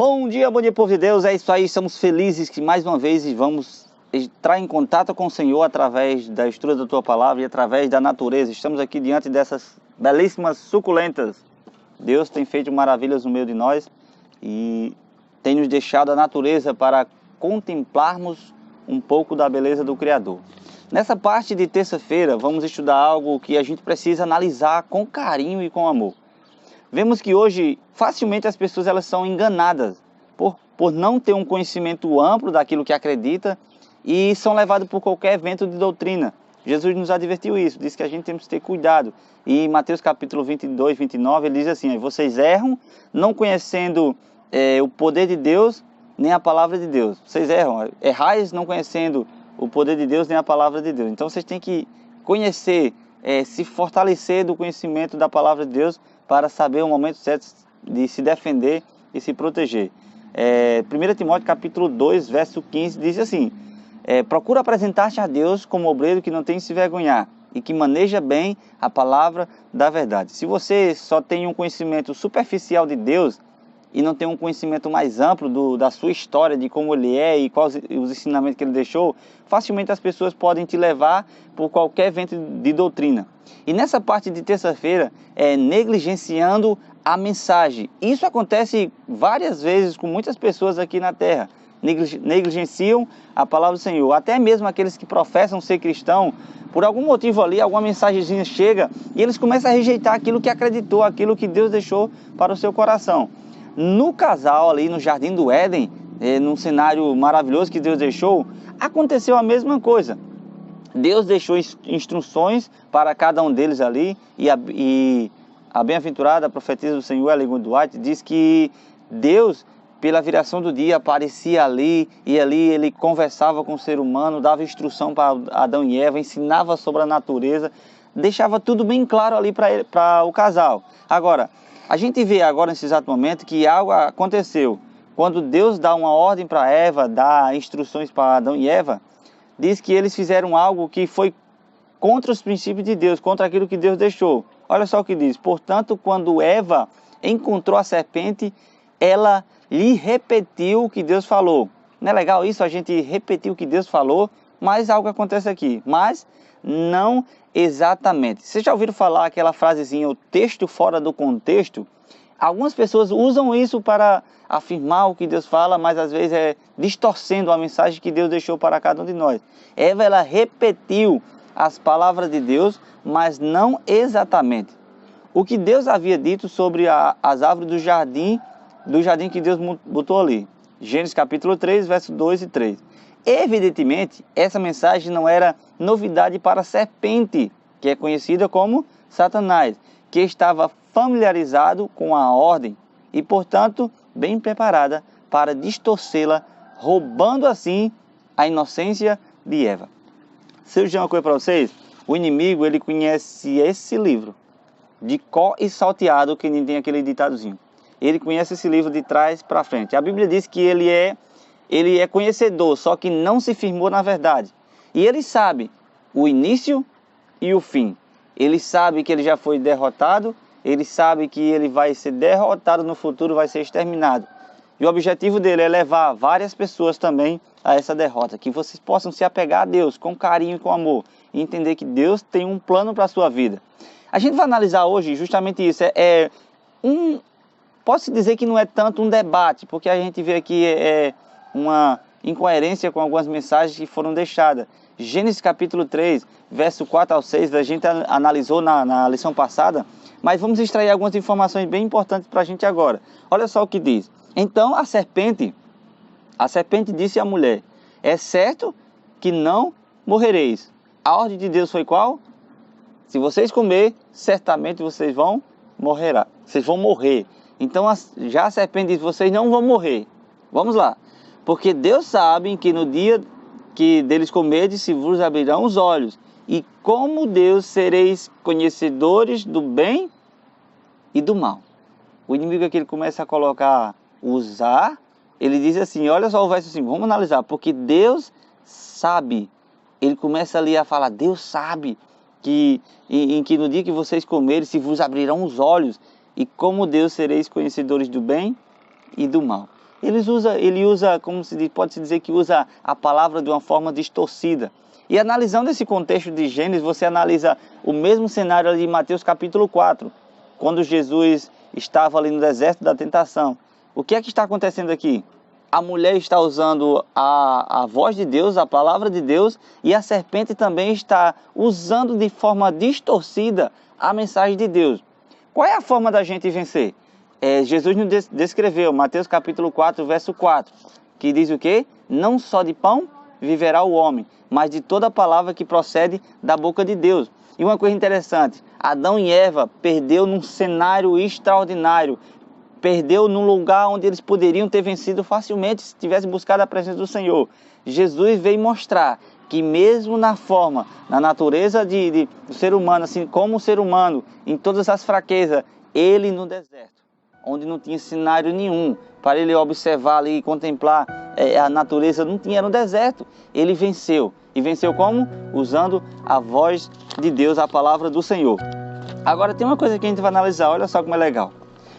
Bom dia, povo de Deus, é isso aí, estamos felizes que mais uma vez vamos entrar em contato com o Senhor através da estrutura da Tua Palavra e através da natureza. Estamos aqui diante dessas belíssimas suculentas. Deus tem feito maravilhas no meio de nós e tem nos deixado a natureza para contemplarmos um pouco da beleza do Criador. Nessa parte de terça-feira vamos estudar algo que a gente precisa analisar com carinho e com amor. Vemos que hoje facilmente as pessoas elas são enganadas por não ter um conhecimento amplo daquilo que acredita e são levadas por qualquer vento de doutrina. Jesus nos advertiu isso, disse que a gente temos que ter cuidado. E em Mateus capítulo 22, 29, ele diz assim: vocês erram não conhecendo o poder de Deus nem a palavra de Deus. Vocês errais não conhecendo o poder de Deus nem a palavra de Deus. Então vocês têm que conhecer, se fortalecer do conhecimento da palavra de Deus para saber o momento certo de se defender e se proteger. 1 Timóteo capítulo 2, verso 15, diz assim: procura apresentar-te a Deus como obreiro que não tem que se vergonhar e que maneja bem a palavra da verdade. Se você só tem um conhecimento superficial de Deus e não tem um conhecimento mais amplo da sua história, de como Ele é e quais os ensinamentos que Ele deixou, facilmente as pessoas podem te levar por qualquer vento de doutrina. E nessa parte de terça-feira, negligenciando a mensagem. Isso acontece várias vezes com muitas pessoas aqui na Terra. Negligenciam a palavra do Senhor. Até mesmo aqueles que professam ser cristão, por algum motivo ali, alguma mensagenzinha chega e eles começam a rejeitar aquilo que acreditou, aquilo que Deus deixou para o seu coração. No casal ali no Jardim do Éden, num cenário maravilhoso que Deus deixou, aconteceu a mesma coisa. Deus deixou instruções para cada um deles ali e a bem-aventurada profetisa do Senhor, Ellen G. White, diz que Deus, pela viração do dia, aparecia ali e ali ele conversava com o ser humano, dava instrução para Adão e Eva, ensinava sobre a natureza, deixava tudo bem claro ali para o casal. Agora, a gente vê agora nesse exato momento que algo aconteceu. Quando Deus dá uma ordem para Eva, dá instruções para Adão e Eva, diz que eles fizeram algo que foi contra os princípios de Deus, contra aquilo que Deus deixou. Olha só o que diz: portanto, quando Eva encontrou a serpente, ela lhe repetiu o que Deus falou. Não é legal isso, a gente repetir o que Deus falou, mas algo acontece aqui. Mas não exatamente. Vocês já ouviram falar aquela frasezinha, o texto fora do contexto? Algumas pessoas usam isso para afirmar o que Deus fala, mas às vezes distorcendo a mensagem que Deus deixou para cada um de nós. Eva, ela repetiu as palavras de Deus, mas não exatamente o que Deus havia dito sobre as árvores do jardim que Deus botou ali. Gênesis capítulo 3, versos 2 e 3. Evidentemente, essa mensagem não era novidade para a serpente, que é conhecida como Satanás, que estava familiarizado com a ordem e, portanto, bem preparada para distorcê-la, roubando assim a inocência de Eva. Se eu dizer uma coisa para vocês, o inimigo ele conhece esse livro de có e salteado, que nem tem aquele ditadozinho. Ele conhece esse livro de trás para frente. A Bíblia diz que ele é conhecedor, só que não se firmou na verdade. E ele sabe o início e o fim. Ele sabe que ele já foi derrotado, ele sabe que ele vai ser derrotado no futuro, vai ser exterminado. E o objetivo dele é levar várias pessoas também a essa derrota, que vocês possam se apegar a Deus com carinho e com amor, e entender que Deus tem um plano para a sua vida. A gente vai analisar hoje justamente isso, posso dizer que não é tanto um debate, porque a gente vê aqui uma incoerência com algumas mensagens que foram deixadas. Gênesis capítulo 3, verso 4 ao 6, a gente analisou na lição passada, mas vamos extrair algumas informações bem importantes para a gente agora. Olha só o que diz. Então a serpente disse à mulher: é certo que não morrereis. A ordem de Deus foi qual? Se vocês comer, certamente vocês vão morrer. Então já a serpente diz: vocês não vão morrer. Vamos lá. Porque Deus sabe que no dia que deles comerdes, se vos abrirão os olhos. E como Deus sereis conhecedores do bem e do mal. O inimigo aqui ele começa a usar, ele diz assim, olha só o verso assim, vamos analisar. Porque Deus sabe, ele começa ali a falar, Deus sabe que no dia que vocês comerem, se vos abrirão os olhos. E como Deus sereis conhecedores do bem e do mal. Ele usa, como se diz, pode-se dizer que usa a palavra de uma forma distorcida. E analisando esse contexto de Gênesis, você analisa o mesmo cenário ali de Mateus capítulo 4, quando Jesus estava ali no deserto da tentação. O que é que está acontecendo aqui? A mulher está usando a voz de Deus, a palavra de Deus, e a serpente também está usando de forma distorcida a mensagem de Deus. Qual é a forma da gente vencer? Jesus nos descreveu, Mateus capítulo 4, verso 4, que diz o quê? Não só de pão viverá o homem, mas de toda palavra que procede da boca de Deus. E uma coisa interessante, Adão e Eva perdeu num cenário extraordinário, perdeu num lugar onde eles poderiam ter vencido facilmente se tivessem buscado a presença do Senhor. Jesus veio mostrar que mesmo na forma, na natureza do ser humano, assim como o ser humano, em todas as fraquezas, ele no deserto, onde não tinha cenário nenhum para ele observar ali e contemplar a natureza, não tinha, era um deserto. Ele venceu. E venceu como? Usando a voz de Deus, a palavra do Senhor. Agora tem uma coisa que a gente vai analisar, olha só como é legal.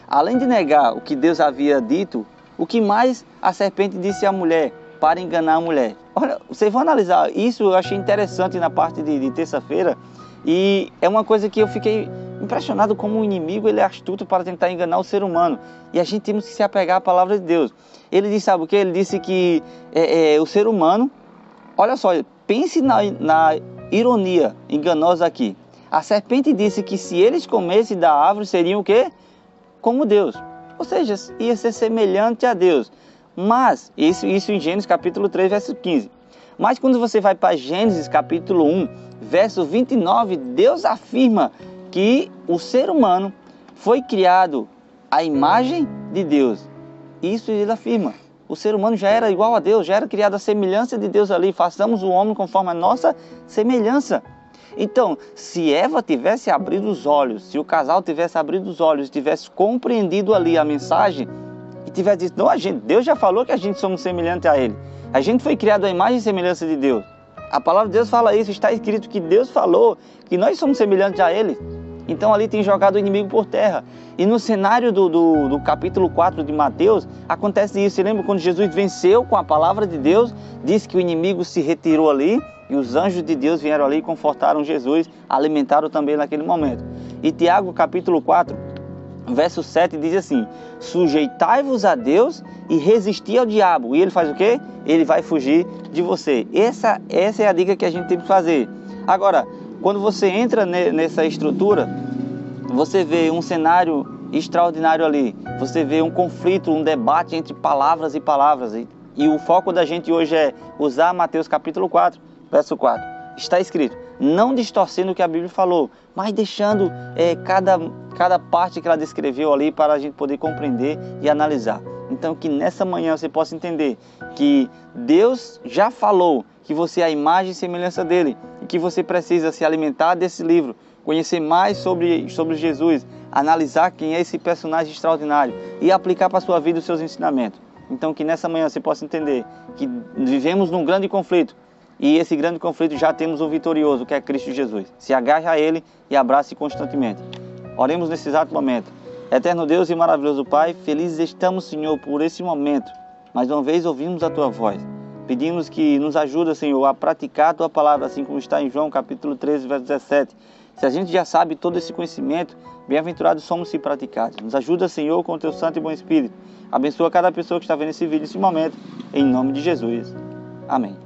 Além de negar o que Deus havia dito, o que mais a serpente disse à mulher para enganar a mulher? Olha, vocês vão analisar isso, eu achei interessante na parte de terça-feira, e é uma coisa que eu fiquei impressionado como o inimigo ele é astuto para tentar enganar o ser humano. E a gente temos que se apegar à palavra de Deus. Ele disse, sabe o que? Ele disse que o ser humano, olha só, pense na ironia enganosa aqui. A serpente disse que se eles comessem da árvore seriam o quê? Como Deus. Ou seja, ia ser semelhante a Deus. Mas, isso em Gênesis capítulo 3, verso 15. Mas quando você vai para Gênesis capítulo 1, verso 29, Deus afirma que o ser humano foi criado à imagem de Deus. Isso ele afirma. O ser humano já era igual a Deus, já era criado à semelhança de Deus ali. Façamos o homem conforme a nossa semelhança. Então, se Eva tivesse abrido os olhos, se o casal tivesse abrido os olhos, tivesse compreendido ali a mensagem e tivesse dito, não, Deus já falou que a gente somos semelhantes a Ele. A gente foi criado à imagem e semelhança de Deus. A palavra de Deus fala isso, está escrito que Deus falou que nós somos semelhantes a Ele. Então ali tem jogado o inimigo por terra. E no cenário do capítulo 4 de Mateus, acontece isso. Você lembra quando Jesus venceu com a palavra de Deus, disse que o inimigo se retirou ali, e os anjos de Deus vieram ali e confortaram Jesus, alimentaram também naquele momento. E Tiago capítulo 4, verso 7 diz assim, sujeitai-vos a Deus e resisti ao diabo. E ele faz o quê? Ele vai fugir de você. Essa é a dica que a gente tem que fazer. Agora, quando você entra nessa estrutura, você vê um cenário extraordinário ali. Você vê um conflito, um debate entre palavras e palavras. E o foco da gente hoje é usar Mateus capítulo 4, verso 4. Está escrito, não distorcendo o que a Bíblia falou, mas deixando cada parte que ela descreveu ali para a gente poder compreender e analisar. Então que nessa manhã você possa entender que Deus já falou que você é a imagem e semelhança dele e que você precisa se alimentar desse livro, conhecer mais sobre Jesus, analisar quem é esse personagem extraordinário e aplicar para a sua vida os seus ensinamentos. Então que nessa manhã você possa entender que vivemos num grande conflito e esse grande conflito já temos um vitorioso, que é Cristo Jesus. Se agarre a Ele e abrace constantemente. Oremos nesse exato momento. Eterno Deus e maravilhoso Pai, felizes estamos, Senhor, por esse momento. Mais uma vez ouvimos a Tua voz. Pedimos que nos ajude, Senhor, a praticar a Tua palavra, assim como está em João capítulo 13, verso 17. Se a gente já sabe todo esse conhecimento, bem-aventurados somos se praticados. Nos ajuda, Senhor, com o Teu santo e bom Espírito. Abençoa cada pessoa que está vendo esse vídeo nesse momento, em nome de Jesus. Amém.